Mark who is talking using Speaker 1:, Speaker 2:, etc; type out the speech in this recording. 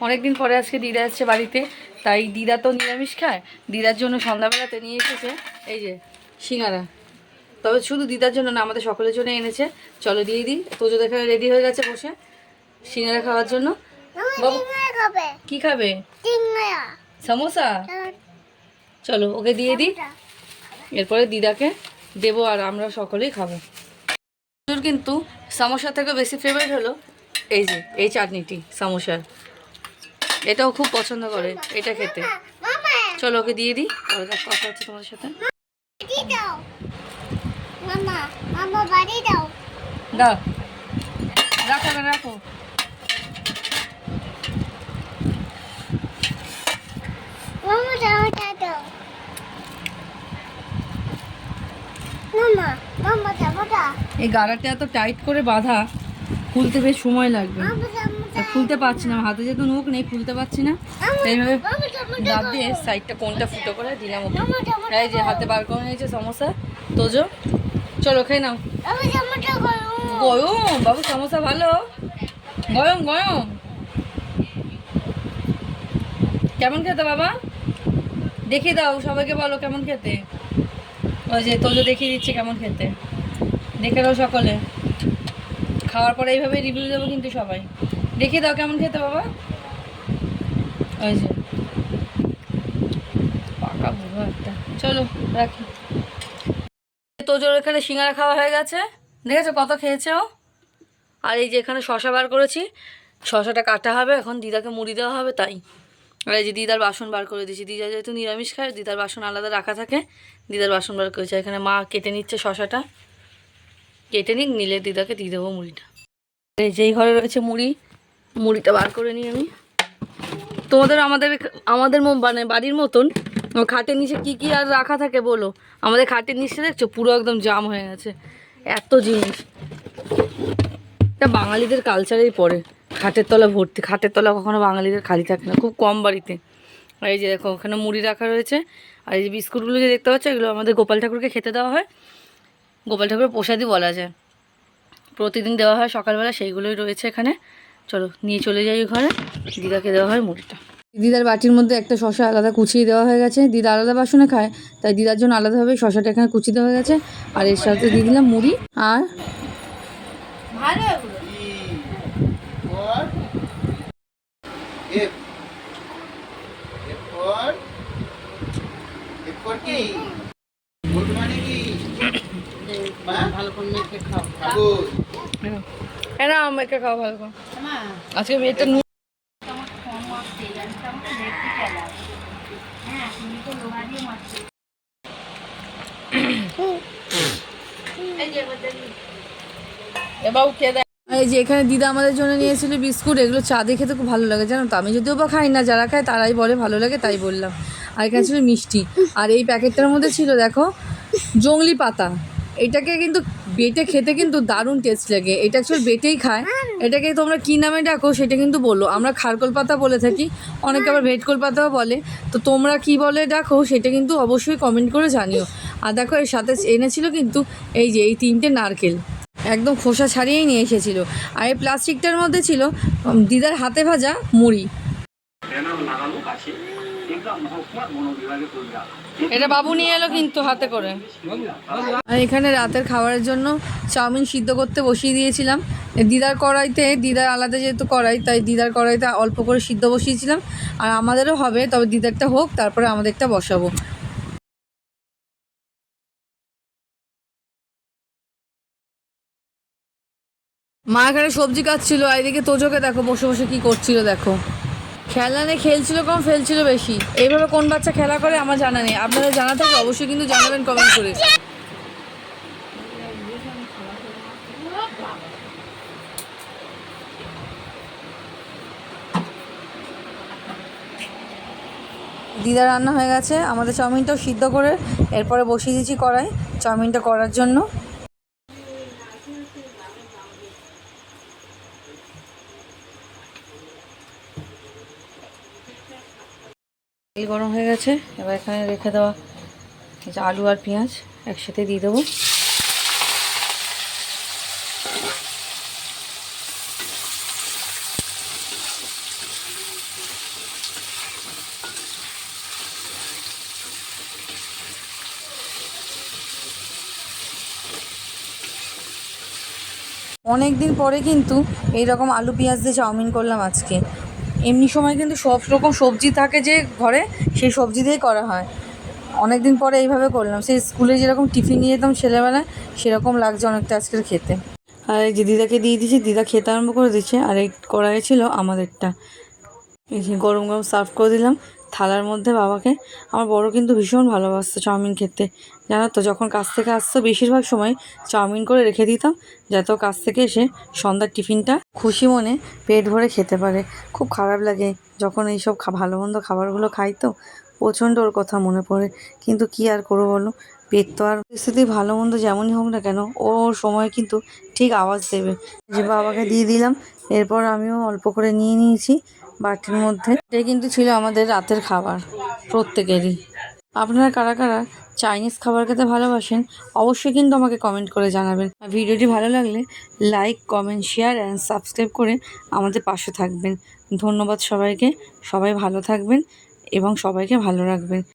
Speaker 1: অনেকদিন পরে আজকে দিদা আসছে বাড়িতে, তাই দিদা তো নিরামিষ খায়। দিদার জন্য সন্ধ্যাবেলাতে নিয়ে এসেছে এই যে সিঙ্গারা। তবে শুধু দিদার জন্য না, আমাদের সকলের জন্য এনেছে। চলো দিয়ে দিই। তোজো এখানে রেডি হয়ে গেছে বসে সিঙ্গারা খাওয়ার জন্য। বাবু কি খাবে? সমোসা। চলো ওকে দিয়ে দিই, এরপরে দিদাকে দেবো আর আমরা সকলেই খাবো। কিন্তু সমোসা থেকে বেশি ফেভারিট হলো এই যে এই চাটনিটি সমোসার, এটাও খুব পছন্দ করে এটা খেতে। চলো ওকে দিয়ে দিই, কথা হচ্ছে তোমাদের সাথে। দাও, রাখো রাখো। এই গাড়াটা এত টাইট করে বাঁধা, খুলতে বেশ সময় লাগবে। খুলতে পারছি না, হাতে যেহেতু নখ নেই খুলতে পারছি না। এইভাবে দাঁত দিয়ে সাইডটা কোনটা ফুটো করে দিলাম ওকে। এই যে হাতে বার করে নিয়েছে সমোসা তোজো। চলো খেয়ে নাও। গরম বাবু, সমোসা ভালো, গরম গরম। কেমন খেতে বাবা? দেখিয়ে দাও, সবাইকে বলো কেমন খেতে। ওই যে তোজো দেখিয়ে দিচ্ছে কেমন খেতে, দেখে দাও সকলে। খাওয়ার পরে এইভাবে রিভিউ দেবো কিন্তু সবাই। দেখিয়ে দাও কেমন খেতে বাবা। ওই যে পাকা বুড়ো একটা। চলো রাখি। তোজোর এখানে সিঙ্গারা খাওয়া হয়ে গেছে, দেখেছো কত খেয়েছে ও। আর এই যে এখানে শশা বার করেছি, শশাটা কাটা হবে এখন, দিদাকে মুড়ি দেওয়া হবে তাই। আর এই যে দিদার বাসন বার করে দিয়েছি, দিদা যেহেতু নিরামিষ খায় দিদার বাসন আলাদা রাখা থাকে, দিদার বাসন বার করেছে। এখানে মা কেটে নিচ্ছে শশাটা, কেটে নিলে দিদাকে দিয়ে দেবো মুড়িটা। এই যেই ঘরে রয়েছে মুড়িটা বার করে নিই আমি। তোমাদের আমাদের মানে বাড়ির মতন খাটের নিচে কি কি আর রাখা থাকে বলো? আমাদের খাটের নিচে দেখছো পুরো একদম জাম হয়ে গেছে, এত জিনিস। এটা বাঙালিদের কালচারেই পড়ে, খাটের তলা ভর্তি। খাটের তলা কখনো বাঙালিদের খালি থাকে না, খুব কম বাড়িতে। আর এই যে দেখো ওখানে মুড়ি রাখা রয়েছে। আর এই যে বিস্কুটগুলো যে দেখতে পাচ্ছ, এগুলো আমাদের গোপাল ঠাকুরকে খেতে দেওয়া হয়। গোপাল ঠাকুরের প্রসাদই বলা যায়, প্রতিদিন দেওয়া হয় সকালবেলা, সেইগুলোই রয়েছে এখানে। চলো নিয়ে চলে যাই ঘরে, দিদাকে দেওয়া হয় মুড়িটা। দিদার বাটির মধ্যে একটা শশা আলাদা কুচিয়ে দেওয়া হয়ে গেছে, দিদা আলাদা বাসনে খায় তাই দিদার জন্য আলাদাভাবে শশাটা এখানে কুচিয়ে দেওয়া হয়ে গেছে। আর এর সাথে দিয়ে দিলাম মুড়ি। আর আমাকে খাওয়া ভালো করে আজকে মেয়েটা। এই যে এখানে দিদা আমাদের জন্য নিয়েছিল বিস্কুট, এগুলো চা দিয়ে খেতে খুব ভালো লাগে জানো তো। আমি যদিও বা খাই না, যারা খায় তারাই বলে ভালো লাগে তাই বললাম। আর এখানে ছিল মিষ্টি, আর এই প্যাকেটটার মধ্যে ছিল দেখো জংলি পাতা। এটাকে কিন্তু বেটে খেতে কিন্তু দারুণ টেস্ট লাগে। এটা অ্যাকচুয়ালি বেটেই খায়। এটাকে তোমরা কী নামে ডাকো সেটা কিন্তু বলো। আমরা খারকোল পাতা বলে থাকি, অনেকে আবার ভেটকোল পাতাও বলে। তো তোমরা কি বলে ডাকো সেটা কিন্তু অবশ্যই কমেন্ট করে জানিও। আর দেখো এর সাথে এনেছিল কিন্তু এই যে এই 3টে নারকেল, একদম খোসা ছাড়িয়েই নিয়ে এসেছিলো। আর এই প্লাস্টিকটার মধ্যে ছিল দিদার হাতে ভাজা মুড়ি। এটা বাবু নিয়ে এলো কিন্তু হাতে করে। আর এখানে রাতের খাবারের জন্য চাউমিন সিদ্ধ করতে বসিয়ে দিয়েছিলাম দিদার কড়াইতে। দিদার আলাদা যেহেতু কড়াই, তাই দিদার কড়াইতে অল্প করে সিদ্ধ বসিয়েছিলাম। আর আমাদেরও হবে, তবে দিদারটা হোক তারপরে আমাদেরটা বসাবো। মা এখানে সবজি কাটছিল, আর এদিকে তোজোকে দেখো বসে বসে কি করছিল দেখো। খেলা নেই, খেলছিল কম ফেলছিল বেশি। এইভাবে কোন বাচ্চা খেলা করে আমার জানা নেই, আপনাদের জানা থাকলে অবশ্যই কিন্তু জানাবেন কমেন্ট করে। দিদা রান্না হয়ে গেছে, আমাদের চাউমিনটাও সিদ্ধ করে এরপরে বসিয়ে দিয়েছি কড়াই চাউমিনটা করার জন্য। তেল গরম হয়ে গেছে, এবার এখানে রেখে দেওয়া আলু আর পেঁয়াজ একসাথে দিয়ে দেবো। অনেক দিন পরে কিন্তু এইরকম আলু পেঁয়াজ দিয়ে চাউমিন করলাম আজকে। এমনি সময় কিন্তু সব রকম সবজি থাকে যে ঘরে, সেই সবজি দিয়েই করা হয়। অনেক দিন পরে এইভাবে করলাম, সেই স্কুলে যেরকম টিফিন নিয়ে যেতাম ছেলেবেলায় সেরকম লাগছে অনেকটা আজকের খেতে। আর এই যে দিদাকে দিয়ে দিয়েছি, দিদা খেতে আরম্ভ করে দিচ্ছে। আর এই কড়াই ছিল আমাদেরটা, এই যে গরম গরম সার্ভ করে দিলাম থালার মধ্যে বাবাকে। আমার বড় কিন্তু ভীষণ ভালোবাসতো চাউমিন খেতে, জানো তো। যখন কাজ থেকে আসতো বেশিরভাগ সময় চাউমিন করে রেখে দিতাম, যাতে কাজ থেকে এসে সন্ধ্যার টিফিনটা খুশি মনে পেট ভরে খেতে পারে। খুব খারাপ লাগে যখন এইসব ভালো মন্দ খাবারগুলো খাই, তো প্রচণ্ড ওর কথা মনে পড়ে। কিন্তু কি আর করবো বলো, পেট তো আর পরিস্থিতি ভালো মন্দ যেমনই হোক না কেন, ওর সময় কিন্তু ঠিক আওয়াজ দেবে। যে বাবাকে দিয়ে দিলাম, এরপর আমিও অল্প করে নিয়ে নিয়েছি বাটির মধ্যে। এটাই কিন্তু ছিল আমাদের রাতের খাবার প্রত্যেকেরই। আপনারা কারা কারা চাইনিজ খাবার খেতে ভালোবাসেন অবশ্যই কিন্তু আমাকে কমেন্ট করে জানাবেন। আর ভিডিওটি ভালো লাগলে like, comment, share and subscribe করে আমাদের পাশে থাকবেন। ধন্যবাদ সবাইকে। সবাই ভালো থাকবেন এবং সবাইকে ভালো রাখবেন।